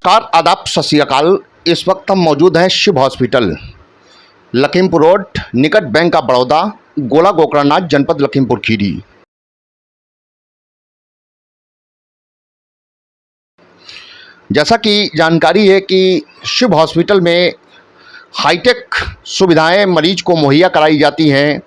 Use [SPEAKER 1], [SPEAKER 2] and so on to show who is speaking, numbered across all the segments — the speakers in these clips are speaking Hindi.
[SPEAKER 1] नमस्कार, आदाब, सत श्री अकाल। इस वक्त हम मौजूद हैं शिव हॉस्पिटल, लखीमपुर रोड, निकट बैंक ऑफ बड़ौदा, गोला गोकर्णनाथ, जनपद लखीमपुर खीरी। जैसा कि जानकारी है कि शिव हॉस्पिटल में हाईटेक सुविधाएं मरीज को मुहैया कराई जाती हैं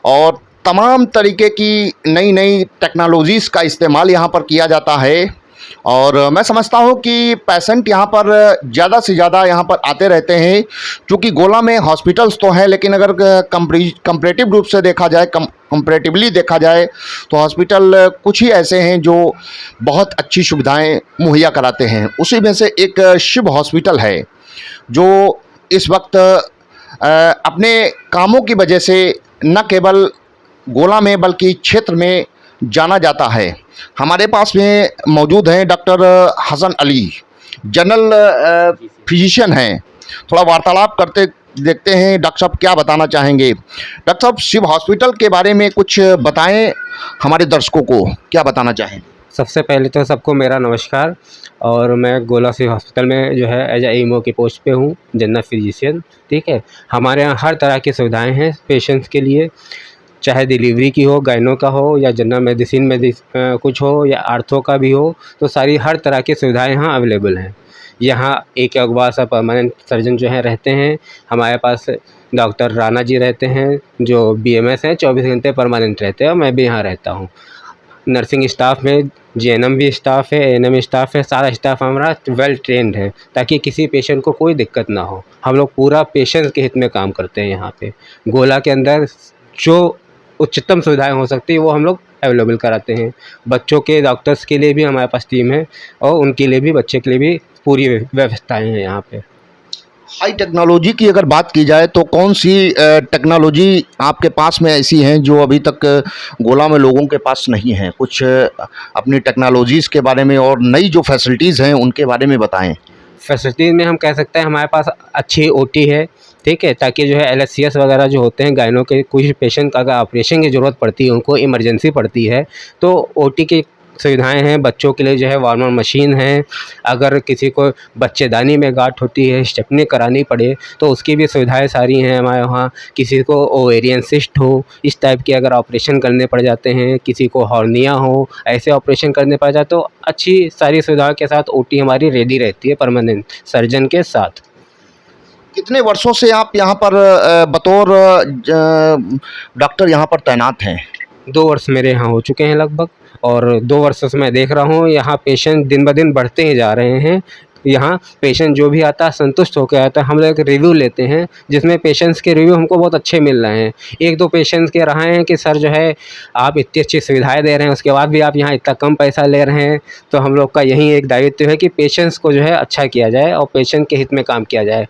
[SPEAKER 1] और तमाम तरीके की नई नई टेक्नोलॉजीज़ का इस्तेमाल यहाँ पर किया जाता है। और मैं समझता हूँ कि पेशेंट यहाँ पर ज़्यादा से ज़्यादा यहाँ पर आते रहते हैं, क्योंकि गोला में हॉस्पिटल्स तो हैं, लेकिन अगर कंपैरेटिव रूप से देखा जाए, कंपैरेटिवली देखा जाए तो हॉस्पिटल कुछ ही ऐसे हैं जो बहुत अच्छी सुविधाएं मुहैया कराते हैं। उसी में से एक शिव हॉस्पिटल है जो इस वक्त अपने कामों की वजह से न केवल गोला में बल्कि क्षेत्र में जाना जाता है। हमारे पास में मौजूद हैं doctor Hasan Ali, general physician हैं। थोड़ा वार्तालाप करते देखते हैं डॉक्टर साहब क्या बताना चाहेंगे। डॉक्टर साहब, शिव हॉस्पिटल के बारे में कुछ बताएं, हमारे दर्शकों को क्या बताना चाहें।
[SPEAKER 2] सबसे पहले तो सबको मेरा नमस्कार। और मैं गोला शिव हॉस्पिटल में जो है एज ईमओ की पोस्ट पे हूँ, जनरल फिजिशियन। ठीक है, हमारे यहाँ हर तरह की सुविधाएं हैं पेशेंट्स के लिए, चाहे डिलीवरी की हो, गायनो का हो, या जनरल मेडिसिन में कुछ हो, या आर्थो का भी हो, तो सारी हर तरह की सुविधाएं यहाँ अवेलेबल हैं। यहाँ एक अगवा सा परमानेंट सर्जन जो है रहते हैं। हमारे पास डॉक्टर राणा जी रहते हैं जो BMS हैं, 24 घंटे परमानेंट रहते हैं, और मैं भी यहाँ रहता हूँ। नर्सिंग स्टाफ में GNM भी स्टाफ है, ANM स्टाफ है, सारा स्टाफ हमारा वेल ट्रेंड है, ताकि किसी पेशेंट को कोई दिक्कत ना हो। हम लोग पूरा पेशेंट के हित में काम करते हैं। यहाँ पे गोला के अंदर जो उच्चतम सुविधाएं हो सकती है वो हम लोग अवेलेबल कराते हैं। बच्चों के डॉक्टर्स के लिए भी हमारे पास टीम है, और उनके लिए भी, बच्चे के लिए भी पूरी व्यवस्थाएँ हैं यहाँ पे।
[SPEAKER 1] हाई टेक्नोलॉजी की अगर बात की जाए तो कौन सी टेक्नोलॉजी आपके पास में ऐसी हैं जो अभी तक गोला में लोगों के पास नहीं है? कुछ अपनी टेक्नोलॉजीज़ के बारे में और नई जो फैसिलिटीज़ हैं उनके बारे में बताएं।
[SPEAKER 2] फैसिलिटीज़ में हम कह सकते हैं हमारे पास अच्छी OT है। ठीक है, ताकि जो है LSCS वगैरह जो होते हैं, गायनों के कुछ पेशेंट का अगर ऑपरेशन की ज़रूरत पड़ती है, उनको इमरजेंसी पड़ती है, तो OT की सुविधाएं हैं। बच्चों के लिए जो है वार्मर मशीन है। अगर किसी को बच्चेदानी में गांठ होती है, स्टेपनी करानी पड़े, तो उसकी भी सुविधाएं सारी हैं हमारे वहाँ। किसी को ओवेरियन सिस्ट हो, इस टाइप के अगर ऑपरेशन करने पड़ जाते हैं, किसी को हॉर्निया हो, ऐसे ऑपरेशन करने पड़ जाते, तो अच्छी सारी सुविधाओं के साथ OT हमारी रेडी रहती है परमानेंट सर्जन के साथ।
[SPEAKER 1] कितने वर्षों से आप यहाँ पर बतौर डॉक्टर यहाँ पर तैनात हैं?
[SPEAKER 2] 2 वर्ष मेरे यहाँ हो चुके हैं लगभग, और 2 वर्षों से मैं देख रहा हूँ यहाँ पेशेंट दिन ब दिन बढ़ते ही जा रहे हैं। यहाँ पेशेंट जो भी आता है संतुष्ट होकर आता है। हम लोग एक रिव्यू लेते हैं, जिसमें पेशेंट्स के रिव्यू हमको बहुत अच्छे मिल रहे हैं। 1-2 पेशेंट्स के रहे हैं कि सर जो है आप इतनी अच्छी सुविधाएं दे रहे हैं, उसके बाद भी आप यहाँ इतना कम पैसा ले रहे हैं। तो हम लोग का यही एक दायित्व है कि पेशेंट्स को जो है अच्छा किया जाए और पेशेंट के हित में काम किया जाए।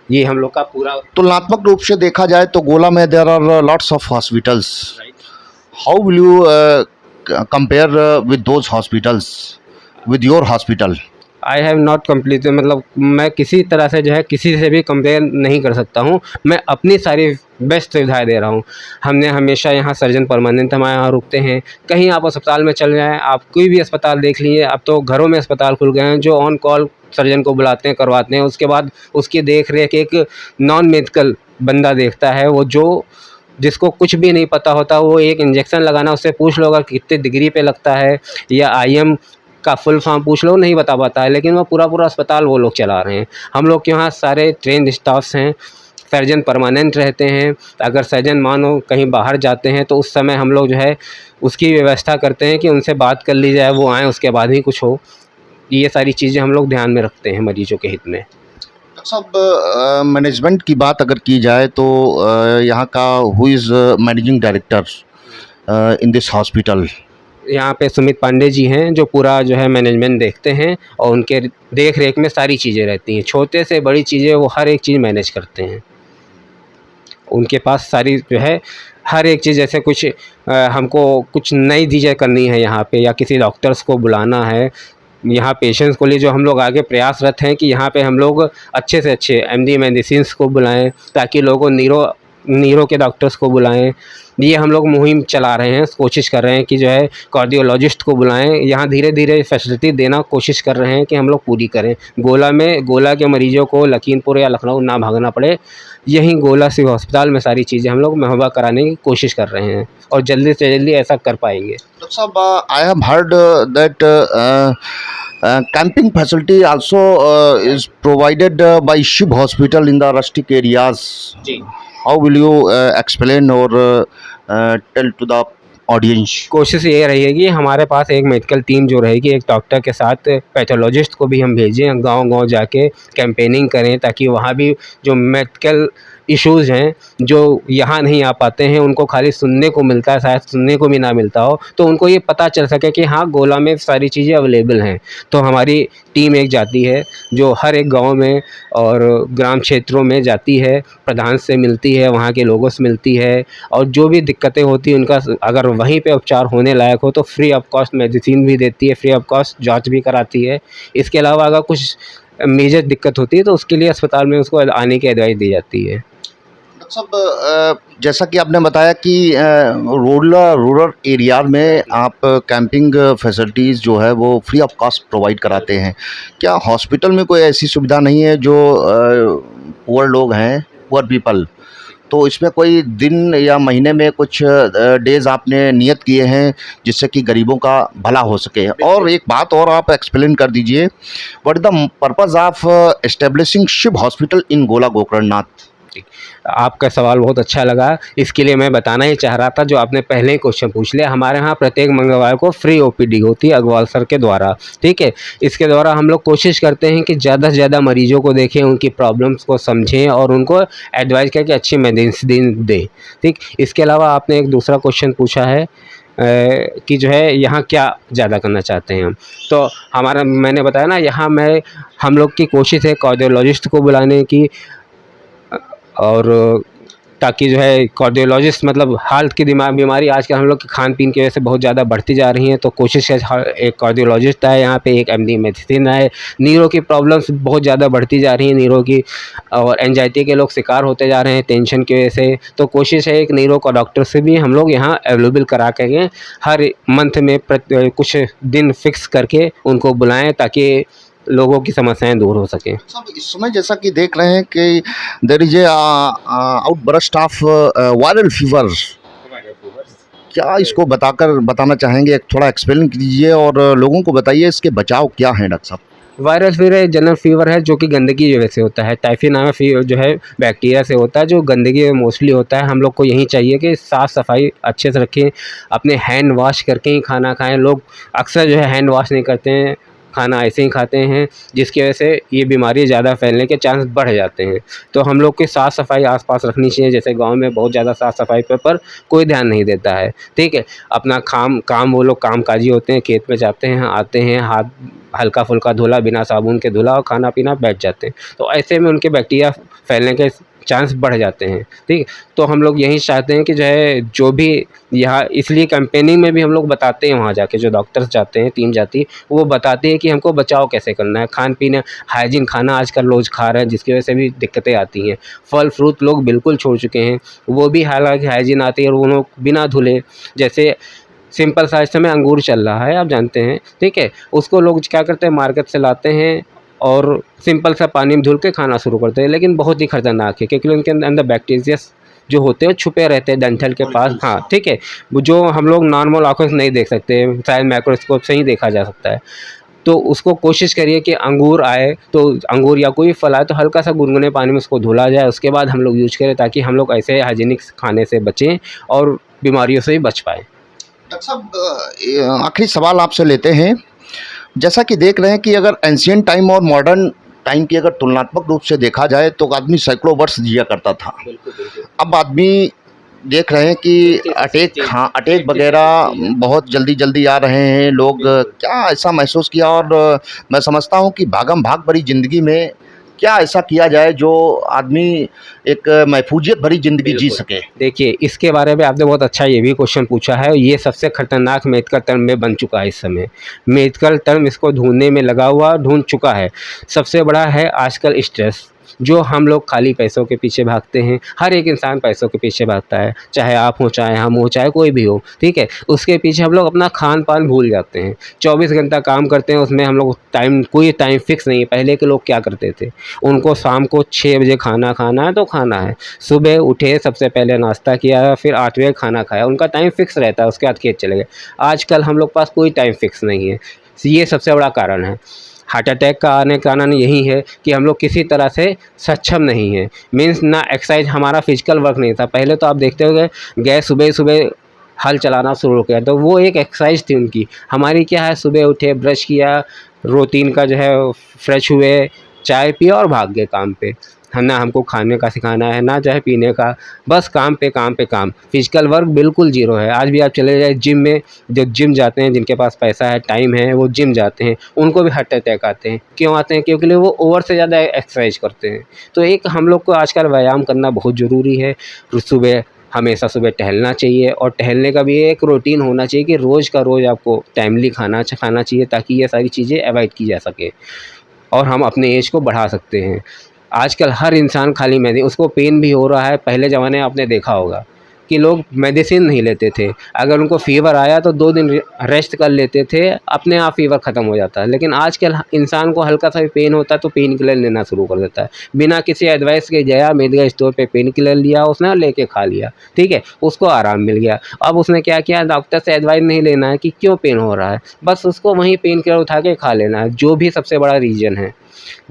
[SPEAKER 2] ये हम लोग का पूरा।
[SPEAKER 1] तुलनात्मक रूप से देखा जाए तो गोला में there are lots of hospitals. How will you compare with those hospitals with your hospital?
[SPEAKER 2] I have not complete, मतलब मैं किसी तरह से जो है किसी से भी कंपेयर नहीं कर सकता हूँ। मैं अपनी सारी बेस्ट सुविधाएं दे रहा हूँ। हमने हमेशा यहाँ सर्जन परमानेंट हमारे यहाँ रुकते हैं। कहीं आप अस्पताल में चल जाएँ, आप कोई भी अस्पताल देख लीजिए, अब तो घरों में अस्पताल खुल गए हैं जो ऑन कॉल सर्जन को बुलाते हैं, करवाते हैं। उसके बाद उसकी देख रेख एक नॉन मेडिकल बंदा देखता है, वो जो जिसको कुछ भी नहीं पता होता, वो एक इंजेक्शन लगाना, उससे पूछ लो अगर कितने डिग्री पे लगता है, या IM का फुल फॉर्म पूछ लो, नहीं बता पाता है, लेकिन वो पूरा अस्पताल वो लोग चला रहे हैं। हम लोग के यहाँ सारे ट्रेंड स्टाफ्स हैं, सर्जन परमानेंट रहते हैं। अगर सर्जन मानो कहीं बाहर जाते हैं तो उस समय हम लोग जो है उसकी व्यवस्था करते हैं कि उनसे बात कर ली जाए, वो आएँ, उसके बाद ही कुछ हो। ये सारी चीज़ें हम लोग ध्यान में रखते हैं मरीजों के हित में।
[SPEAKER 1] डॉक्टर साहब, मैनेजमेंट की बात अगर की जाए तो यहाँ का who is managing director in this hospital?
[SPEAKER 2] यहाँ पे सुमित पांडे जी हैं जो पूरा जो है मैनेजमेंट देखते हैं, और उनके देख रेख में सारी चीज़ें रहती हैं। छोटे से बड़ी चीज़ें वो हर एक चीज़ मैनेज करते हैं। उनके पास सारी जो है हर एक चीज़, जैसे कुछ हमको कुछ नई चीज़ें करनी है यहाँ पे, या किसी डॉक्टर्स को बुलाना है यहाँ पेशेंट्स को लिए, जो हम लोग आगे प्रयासरत हैं कि यहाँ पे हम लोग अच्छे से अच्छे MD मेडिसिन्स को बुलाएं, ताकि लोगों को नीरो के डॉक्टर्स को बुलाएं। ये हम लोग मुहिम चला रहे हैं, कोशिश कर रहे हैं कि जो है कार्डियोलॉजिस्ट को बुलाएं। यहाँ धीरे धीरे फैसिलिटी देना कोशिश कर रहे हैं कि हम लोग पूरी करें। गोला के मरीजों को लखीमपुर या लखनऊ ना भागना पड़े, यहीं गोला सिविल अस्पताल में सारी चीज़ें हम लोग मुहैया कराने की कोशिश कर रहे हैं और जल्दी से जल्दी ऐसा कर पाएंगे।
[SPEAKER 1] डॉक्टर साहब, I have heard that camping facility also is provided by Shiv Hospital in the rustic areas.
[SPEAKER 2] जी,
[SPEAKER 1] How will you explain or tell to the audience?
[SPEAKER 2] कोशिश ये रहेगी हमारे पास एक मेडिकल टीम जो रहेगी, एक डॉक्टर के साथ पैथोलॉजिस्ट को भी हम भेजें, गांव-गांव जाके कैंपेनिंग करें ताकि वहाँ भी जो मेडिकल इश्यूज़ हैं जो यहाँ नहीं आ पाते हैं, उनको खाली सुनने को मिलता है, शायद सुनने को भी ना मिलता हो, तो उनको ये पता चल सके कि हाँ, गोला में सारी चीज़ें अवेलेबल हैं। तो हमारी टीम एक जाती है जो हर एक गांव में और ग्राम क्षेत्रों में जाती है, प्रधान से मिलती है, वहाँ के लोगों से मिलती है और जो भी दिक्कतें होती हैं उनका अगर वहीं पे उपचार होने लायक हो तो फ्री ऑफ कॉस्ट मेडिसिन भी देती है, फ्री ऑफ कॉस्ट जाँच भी कराती है। इसके अलावा अगर कुछ मेजर दिक्कत होती है तो उसके लिए अस्पताल में उसको आने की एडवाइस दी जाती है।
[SPEAKER 1] डॉक्टर साहब, जैसा कि आपने बताया कि रूरल एरिया में आप कैंपिंग फैसिलिटीज़ जो है वो फ्री ऑफ कॉस्ट प्रोवाइड कराते हैं। क्या हॉस्पिटल में कोई ऐसी सुविधा नहीं है जो पुअर लोग हैं, पुअर पीपल, तो इसमें कोई दिन या महीने में कुछ डेज़ आपने नियत किए हैं जिससे कि गरीबों का भला हो सके? और एक बात और आप एक्सप्लेन कर दीजिए, what is the purpose of establishing Shiv hospital in Gola Gokarnnath?
[SPEAKER 2] आपका सवाल बहुत अच्छा लगा, इसके लिए मैं बताना ही चाह रहा था जो आपने पहले ही क्वेश्चन पूछ लिया। हमारे यहाँ प्रत्येक मंगलवार को फ्री ओपीडी होती है अग्रवाल सर के द्वारा, ठीक है। इसके द्वारा हम लोग कोशिश करते हैं कि ज़्यादा से ज़्यादा मरीजों को देखें, उनकी प्रॉब्लम्स को समझें और उनको एडवाइस करके अच्छी मेडिसिन दें, ठीक। इसके अलावा आपने एक दूसरा क्वेश्चन पूछा है कि जो है यहाँ क्या ज़्यादा करना चाहते हैं हम, तो हमारा मैंने बताया ना, यहाँ हम लोग की कोशिश है कार्डियोलॉजिस्ट को बुलाने की और ताकि जो है कार्डियोलॉजिस्ट मतलब हार्ट की बीमारी आजकल हम लोग के खान पीन की वजह से बहुत ज़्यादा बढ़ती जा रही हैं, तो कोशिश है एक कार्डियोलॉजिस्ट आए यहाँ पे, एक एमडी मेडिसिन आए। नीरो की प्रॉब्लम्स बहुत ज़्यादा बढ़ती जा रही हैं, नीरो की, और एंजाइटी के लोग शिकार होते जा रहे हैं टेंशन की वजह से, तो कोशिश है एक नीरो का डॉक्टर से भी हम लोग यहाँ अवेलेबल करा के हर मंथ में कुछ दिन फिक्स करके उनको बुलाएँ ताकि लोगों की समस्याएं दूर हो सकें।
[SPEAKER 1] सब इस समय जैसा कि देख रहे हैं कि there is a outburst of viral fever, क्या इसको बताना चाहेंगे? थोड़ा एक्सप्लेन कीजिए और लोगों को बताइए इसके बचाव क्या हैं डॉक्टर साहब।
[SPEAKER 2] वायरल फीवर जनरल फीवर है जो कि गंदगी की वजह से होता है। टाइफी नामक फीवर जो है बैक्टीरिया से होता है जो गंदगी में मोस्टली होता है। हम लोग को यही चाहिए कि साफ़ सफाई अच्छे से रखें, अपने हैंड वॉश करके ही खाना खाएं। लोग अक्सर जो है हैंड वॉश नहीं करते हैं, खाना ऐसे ही खाते हैं, जिसकी वजह से ये बीमारी ज़्यादा फैलने के चांस बढ़ जाते हैं। तो हम लोग की साफ़ सफाई आसपास रखनी चाहिए। जैसे गांव में बहुत ज़्यादा साफ़ सफाई पर कोई ध्यान नहीं देता है, ठीक है। अपना काम वो लोग कामकाजी होते हैं, खेत में जाते हैं, आते हैं, हाथ हल्का फुल्का धुला, बिना साबुन के धुला और खाना पीना बैठ जाते हैं, तो ऐसे में उनके बैक्टीरिया फैलने के चांस बढ़ जाते हैं, ठीक। तो हम लोग यही चाहते हैं कि जो है जो भी यहाँ, इसलिए कैंपेनिंग में भी हम लोग बताते हैं, वहाँ जाके जो डॉक्टर्स जाते हैं, टीम जाती है, वो बताते हैं कि हमको बचाव कैसे करना है। खान पीना हाइजीन खाना आजकल लोग खा रहे हैं, जिसकी वजह से भी दिक्कतें आती हैं। फल फ्रूट लोग बिल्कुल छोड़ चुके हैं, वो भी हालांकि हाइजीन आती है और वो लोग बिना धुले, जैसे सिंपल सा इस समय अंगूर चल रहा है, आप जानते हैं, ठीक है। उसको लोग क्या करते हैं, मार्केट से लाते हैं और सिंपल सा पानी में धुल के खाना शुरू करते हैं, लेकिन बहुत ही खतरनाक है क्योंकि उनके अंदर बैक्टीरिया जो होते हैं छुपे रहते हैं डंठल के पास, हाँ, ठीक है। जो हम लोग नॉर्मल आंखों से नहीं देख सकते, शायद माइक्रोस्कोप से ही देखा जा सकता है। तो उसको कोशिश करिए कि अंगूर आए तो अंगूर या कोई फल आए तो हल्का सा गुनगुने पानी में उसको धुला जाए, उसके बाद हम लोग यूज करें, ताकि हम लोग ऐसे हाइजीनिक खाने से बचें और बीमारियों से भी बच पाएँ।
[SPEAKER 1] डॉक्टर साहब, आखिरी सवाल आपसे लेते हैं। जैसा कि देख रहे हैं कि अगर एंशियंट टाइम और मॉडर्न टाइम की अगर तुलनात्मक रूप से देखा जाए तो आदमी सैकड़ों वर्ष जिया करता था। अब आदमी देख रहे हैं कि अटैक वगैरह बहुत जल्दी आ रहे हैं। लोग क्या ऐसा महसूस किया? और मैं समझता हूं कि भागम भाग भरी ज़िंदगी में क्या ऐसा किया जाए जो आदमी एक महफूजियत भरी ज़िंदगी जी सके?
[SPEAKER 2] देखिए, इसके बारे में आपने बहुत अच्छा ये भी क्वेश्चन पूछा है। ये सबसे खतरनाक मेडिकल टर्म में बन चुका है इस समय। मेडिकल टर्म इसको ढूंढने में ढूंढ चुका है। सबसे बड़ा है आजकल स्ट्रेस। जो हम लोग खाली पैसों के पीछे भागते हैं। हर एक इंसान पैसों के पीछे भागता है, चाहे आप हो, चाहे हम हो, चाहे कोई भी हो, ठीक है। उसके पीछे हम लोग अपना खान-पान भूल जाते हैं। 24 घंटा काम करते हैं, उसमें हम लोग कोई टाइम फिक्स नहीं है। पहले के लोग क्या करते थे, उनको शाम को 6 बजे खाना खाना है तो खाना है। सुबह उठे, सबसे पहले नाश्ता किया, फिर 8 बजे खाना खाया। उनका टाइम फिक्स रहता है, उसके बाद खेत चले गए। आजकल हम लोग के पास कोई टाइम फिक्स नहीं है। ये सबसे बड़ा कारण है। हार्ट अटैक का आने का कारण यही है कि हम लोग किसी तरह से सक्षम नहीं हैं। मीन्स ना एक्सरसाइज, हमारा फिजिकल वर्क नहीं था। पहले तो आप देखते होंगे, गए सुबह-सुबह हल चलाना शुरू किया तो वो एक एक्सरसाइज थी उनकी। हमारी क्या है, सुबह उठे, ब्रश किया, रूटीन का जो है फ्रेश हुए, चाय पिया और भाग गए काम पे। है ना, हमको खाने का सिखाना है, ना चाहे पीने का, बस काम पे काम पे काम। फिजिकल वर्क बिल्कुल ज़ीरो है। आज भी आप चले जाइए जिम में, जो जिम जाते हैं, जिनके पास पैसा है, टाइम है, वो जिम जाते हैं, उनको भी हार्ट अटैक आते हैं। क्यों आते हैं? क्योंकि वो ओवर से ज़्यादा एक्सरसाइज करते हैं। तो एक हम लोग को आजकल व्यायाम करना बहुत ज़रूरी है। सुबह, हमेशा सुबह टहलना चाहिए, और टहलने का भी एक रूटीन होना चाहिए कि रोज़ का रोज़ आपको टाइमली खाना खाना चाहिए, ताकि ये सारी चीज़ें अवॉइड की जा सके और हम अपने एज को बढ़ा सकते हैं। आजकल हर इंसान खाली उसको पेन भी हो रहा है। पहले ज़माने में आपने देखा होगा कि लोग मेडिसिन नहीं लेते थे। अगर उनको फ़ीवर आया तो 2 दिन रेस्ट कर लेते थे, अपने आप फ़ीवर ख़त्म हो जाता है। लेकिन आजकल इंसान को हल्का सा भी पेन होता है तो पेन किलर लेना शुरू कर देता है। बिना किसी एडवाइस के गया मेडिकल स्टोर पे, पेन किलर लिया उसने और लेके खा लिया, ठीक है? उसको आराम मिल गया। अब उसने क्या किया, डॉक्टर से एडवाइस नहीं लेना है कि क्यों पेन हो रहा है, बस उसको वहीं पेन किलर उठा के खा लेना है, जो भी सबसे बड़ा रीज़न है।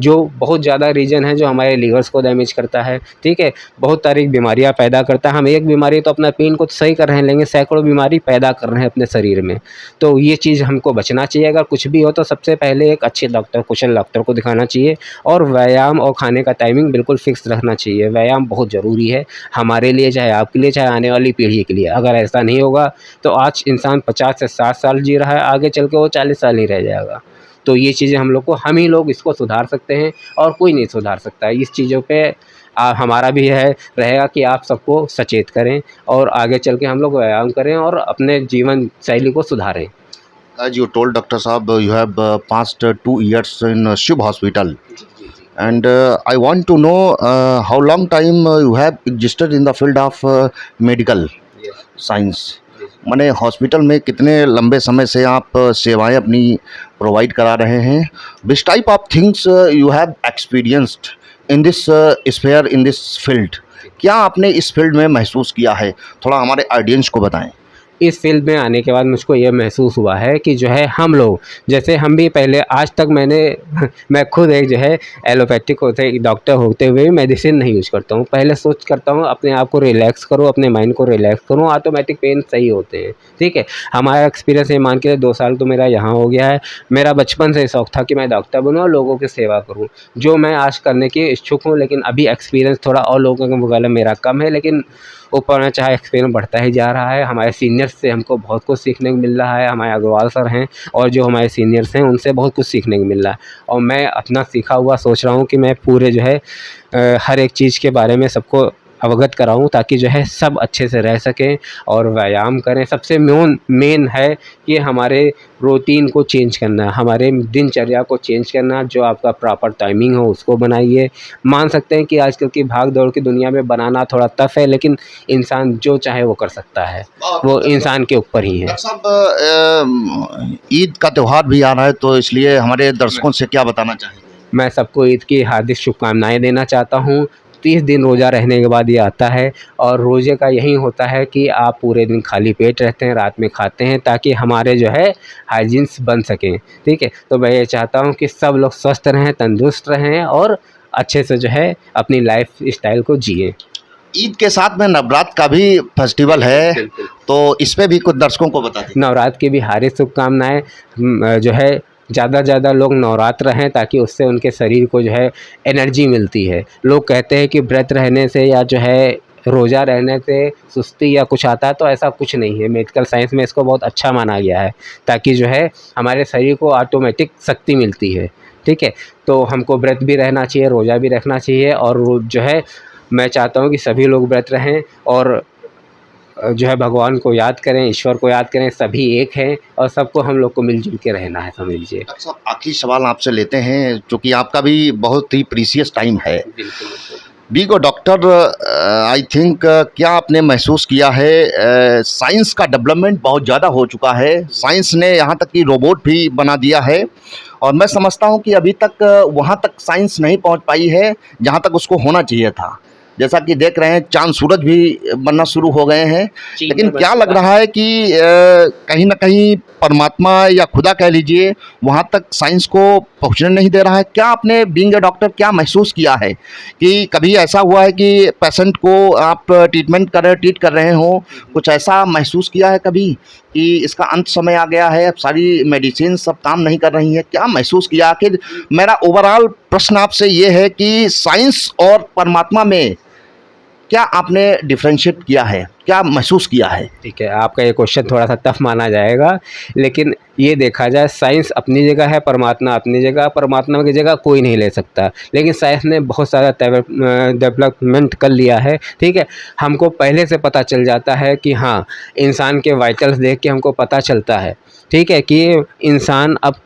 [SPEAKER 2] जो बहुत ज़्यादा रीज़न है, जो हमारे लीवर्स को डैमेज करता है, ठीक है? बहुत सारी बीमारियाँ पैदा करता है। हम एक बीमारी तो अपना पेन को सही कर रहे हैं, लेकिन सैकड़ों बीमारी पैदा कर रहे हैं अपने शरीर में। तो ये चीज़ हमको बचना चाहिए। अगर कुछ भी हो तो सबसे पहले एक अच्छे डॉक्टर, कुशल डॉक्टर को दिखाना चाहिए, और व्यायाम और खाने का टाइमिंग बिल्कुल फ़िक्स रखना चाहिए। व्यायाम बहुत ज़रूरी है हमारे लिए, चाहे आपके लिए, चाहे आने वाली पीढ़ी के लिए। अगर ऐसा नहीं होगा तो आज इंसान 50 से 60 साल जी रहा है, आगे चल के वो 40 साल ही रह जाएगा। तो ये चीज़ें हम ही लोग इसको सुधार सकते हैं, और कोई नहीं सुधार सकता है। इस चीज़ों पे हमारा भी है रहेगा कि आप सबको सचेत करें, और आगे चल के हम लोग व्यायाम करें और अपने जीवन शैली को सुधारें।
[SPEAKER 1] As you told, Dr. Saab, you have passed 2 years in Shubh Hospital, and I want to know how long time you have existed in the field of medical science. माने हॉस्पिटल में कितने लंबे समय से आप सेवाएं अपनी प्रोवाइड करा रहे हैं? Which type of things you have experienced in this sphere, in this field? क्या आपने इस फील्ड में महसूस किया है, थोड़ा हमारे ऑडियंस को बताएं।
[SPEAKER 2] इस फील्ड में आने के बाद मुझको ये महसूस हुआ है कि जो है हम लोग, जैसे हम भी पहले, आज तक मैं खुद एक जो है एलोपैथिक डॉक्टर होते हुए मेडिसिन नहीं यूज करता हूँ। पहले सोच करता हूँ अपने आप को रिलैक्स करो, अपने माइंड को रिलैक्स करूँ, ऑटोमेटिक पेन सही होते हैं, ठीक है। हमारा एक्सपीरियंस ये मान के 2 साल तो मेरा यहाँ हो गया है। मेरा बचपन से शौक था कि मैं डॉक्टर बनूँ और लोगों की सेवा करूँ, जो मैं आज करने की इच्छुक हूँ। लेकिन अभी एक्सपीरियंस थोड़ा और लोगों के मुकाबले मेरा कम है, लेकिन ऊपर में चाहे एक्सपीरियंस बढ़ता ही जा रहा है। हमारे सीनियर्स से हमको बहुत कुछ सीखने को मिल रहा है। हमारे अग्रवाल सर हैं और जो हमारे सीनियर्स हैं, उनसे बहुत कुछ सीखने को मिल रहा है। और मैं अपना सीखा हुआ सोच रहा हूँ कि मैं पूरे जो है हर एक चीज़ के बारे में सबको अवगत कराऊँ, ताकि जो है सब अच्छे से रह सकें और व्यायाम करें। सबसे मेन है कि हमारे रूटीन को चेंज करना, हमारे दिनचर्या को चेंज करना। जो आपका प्रॉपर टाइमिंग हो उसको बनाइए। मान सकते हैं कि आजकल की भाग दौड़ की दुनिया में बनाना थोड़ा टफ है, लेकिन इंसान जो चाहे वो कर सकता है, वो इंसान के ऊपर ही है।
[SPEAKER 1] सब ईद का त्यौहार भी आ रहा है, तो इसलिए हमारे दर्शकों से क्या बताना चाहेंगे?
[SPEAKER 2] मैं सबको ईद की हार्दिक शुभकामनाएं देना चाहता हूँ। 30 दिन रोज़ा रहने के बाद ये आता है, और रोज़े का यही होता है कि आप पूरे दिन खाली पेट रहते हैं, रात में खाते हैं, ताकि हमारे जो है हाइजीन्स बन सकें, ठीक है। तो मैं ये चाहता हूँ कि सब लोग स्वस्थ रहें, तंदुरुस्त रहें, और अच्छे से जो है अपनी लाइफ स्टाइल को जिए।
[SPEAKER 1] ईद के साथ में नवरात्र का भी फेस्टिवल है, तो इस पे भी कुछ दर्शकों को बता दें।
[SPEAKER 2] नवरात्र की भी हार्दिक शुभकामनाएं। जो है ज़्यादा से ज़्यादा लोग नवरात्र रहें, ताकि उससे उनके शरीर को जो है एनर्जी मिलती है। लोग कहते हैं कि व्रत रहने से या जो है रोज़ा रहने से सुस्ती या कुछ आता है, तो ऐसा कुछ नहीं है। मेडिकल साइंस में इसको बहुत अच्छा माना गया है, ताकि जो है हमारे शरीर को ऑटोमेटिक शक्ति मिलती है, ठीक है। तो हमको व्रत भी रहना चाहिए, रोज़ा भी रखना चाहिए, और जो है मैं चाहता हूँ कि सभी लोग व्रत रहें और जो है भगवान को याद करें, ईश्वर को याद करें, सभी एक हैं और सबको हम लोग को मिलजुल के रहना है, समझ लीजिए।
[SPEAKER 1] डॉक्टर साहब, आखिरी सवाल आपसे लेते हैं, चूँकि आपका भी बहुत ही प्रीशियस टाइम है।
[SPEAKER 2] बिल्कुल, बिल्कुल।
[SPEAKER 1] Being a doctor, I think क्या आपने महसूस किया है, साइंस का डेवलपमेंट बहुत ज़्यादा हो चुका है, साइंस ने यहाँ तक कि रोबोट भी बना दिया है, और मैं समझता हूँ कि अभी तक वहाँ तक साइंस नहीं पहुँच पाई है जहाँ तक उसको होना चाहिए था। जैसा कि देख रहे हैं, चाँद सूरज भी बनना शुरू हो गए हैं, लेकिन क्या लग रहा है कि कहीं न कहीं परमात्मा या खुदा कह लीजिए, वहाँ तक साइंस को पहुँचने नहीं दे रहा है। क्या आपने बीइंग अ डॉक्टर क्या महसूस किया है कि कभी ऐसा हुआ है कि पेशेंट को आप ट्रीट कर रहे हो, कुछ ऐसा महसूस किया है कभी कि इसका अंत समय आ गया है, अब सारी मेडिसिन सब काम नहीं कर रही हैं? क्या महसूस किया? आखिर मेरा ओवरऑल प्रश्न आपसे ये है कि साइंस और परमात्मा में क्या आपने डिफरेंशिएट किया है, क्या महसूस किया है?
[SPEAKER 2] ठीक है, आपका ये क्वेश्चन थोड़ा सा टफ माना जाएगा, लेकिन ये देखा जाए, साइंस अपनी जगह है, परमात्मा अपनी जगह, परमात्मा की जगह कोई नहीं ले सकता। लेकिन साइंस ने बहुत सारा डेवलपमेंट कर लिया है, ठीक है। हमको पहले से पता चल जाता है कि हाँ, इंसान के वाइटल्स देख के हमको पता चलता है, ठीक है, कि इंसान अब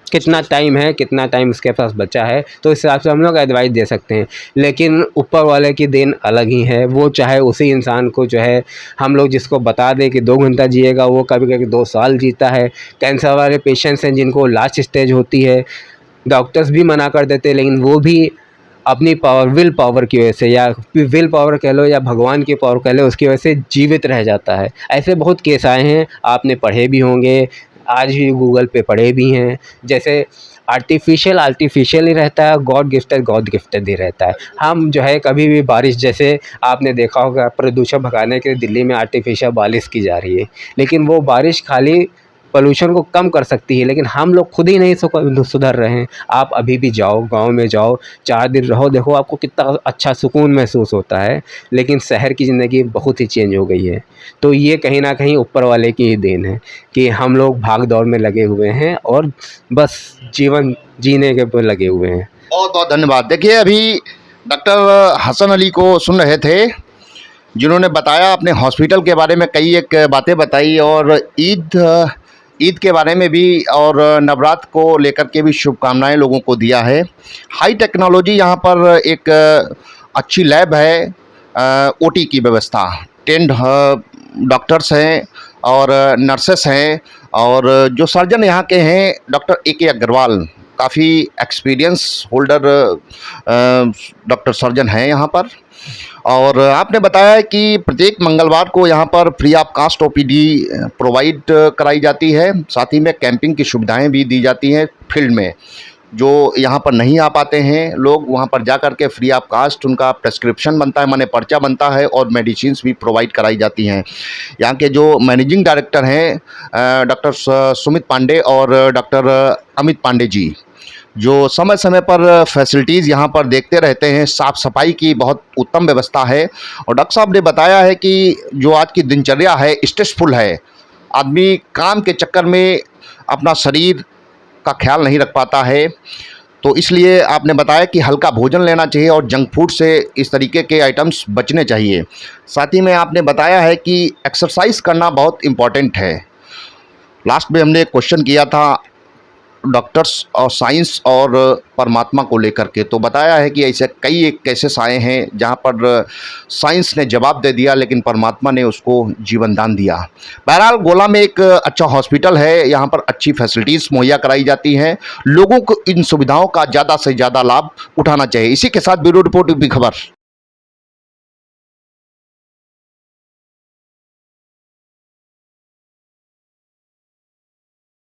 [SPEAKER 2] कितना टाइम है, कितना टाइम उसके पास बचा है, तो इस हिसाब से हम लोग एडवाइस दे सकते हैं। लेकिन ऊपर वाले की देन अलग ही है, वो चाहे उसी इंसान को जो है हम लोग जिसको बता दें कि 2 घंटा जिएगा, वो कभी कभी 2 साल जीता है। कैंसर वाले पेशेंट्स हैं जिनको लास्ट स्टेज होती है, डॉक्टर्स भी मना कर देते हैं, लेकिन वो भी अपनी विल पावर की वजह से, या विल पावर कह लो या भगवान की पावर कह लो, उसकी वजह से जीवित रह जाता है। ऐसे बहुत केस आए हैं, आपने पढ़े भी होंगे, आज भी गूगल पे पढ़े भी हैं। जैसे आर्टिफिशियल ही रहता है, गॉड गिफ्टेड ही रहता है। हम जो है कभी भी बारिश, जैसे आपने देखा होगा प्रदूषण भगाने के लिए दिल्ली में आर्टिफिशियल बारिश की जा रही है, लेकिन वो बारिश खाली पोल्यूशन को कम कर सकती है, लेकिन हम लोग खुद ही नहीं सुधर रहे हैं। आप अभी भी जाओ, गांव में जाओ, 4 दिन रहो, देखो आपको कितना अच्छा सुकून महसूस होता है। लेकिन शहर की ज़िंदगी बहुत ही चेंज हो गई है। तो ये कहीं ना कहीं ऊपर वाले की ही देन है कि हम लोग भाग दौड़ में लगे हुए हैं और बस जीवन जीने के ऊपर लगे हुए हैं।
[SPEAKER 1] बहुत बहुत धन्यवाद। देखिए, अभी डॉक्टर हसन अली को सुन रहे थे, जिन्होंने बताया अपने हॉस्पिटल के बारे में, कई एक बातें बताई, और ईद के बारे में भी, और नवरात्र को लेकर के भी शुभकामनाएं लोगों को दिया है। हाई टेक्नोलॉजी यहाँ पर एक अच्छी लैब है, ओटी की व्यवस्था, ट्रेंड डॉक्टर्स हैं और नर्सेस हैं, और जो सर्जन यहाँ के हैं डॉक्टर AK अग्रवाल, काफ़ी एक्सपीरियंस होल्डर डॉक्टर सर्जन हैं यहाँ पर। और आपने बताया कि प्रत्येक मंगलवार को यहाँ पर free of cost OPD provide कराई जाती है, साथ ही में कैंपिंग की सुविधाएं भी दी जाती हैं फील्ड में। जो यहाँ पर नहीं आ पाते हैं लोग, वहाँ पर जा कर के फ्री ऑफ कास्ट उनका प्रेस्क्रिप्शन बनता है, माने पर्चा बनता है, और मेडिसिन्स भी प्रोवाइड कराई जाती हैं। यहाँ के जो मैनेजिंग डायरेक्टर हैं डॉक्टर सुमित पांडे और डॉक्टर अमित पांडे जी, जो समय समय पर फैसिलिटीज़ यहाँ पर देखते रहते हैं, साफ़ सफाई की बहुत उत्तम व्यवस्था है। और डॉक्टर साहब ने बताया है कि जो आज की दिनचर्या है स्ट्रेसफुल है, आदमी काम के चक्कर में अपना शरीर का ख्याल नहीं रख पाता है, तो इसलिए आपने बताया कि हल्का भोजन लेना चाहिए और जंक फूड से इस तरीके के आइटम्स बचने चाहिए। साथ ही में आपने बताया है कि एक्सरसाइज करना बहुत इम्पॉर्टेंट है। लास्ट में हमने एक क्वेश्चन किया था डॉक्टर्स और साइंस और परमात्मा को लेकर के, तो बताया है कि ऐसे कई एक केसेस आए हैं जहां पर साइंस ने जवाब दे दिया, लेकिन परमात्मा ने उसको जीवन दान दिया। बहरहाल, गोला में एक अच्छा हॉस्पिटल है, यहाँ पर अच्छी फैसिलिटीज़ मुहैया कराई जाती हैं, लोगों को इन सुविधाओं का ज़्यादा से ज़्यादा लाभ उठाना चाहिए। इसी के साथ ब्यूरो रिपोर्ट की खबर।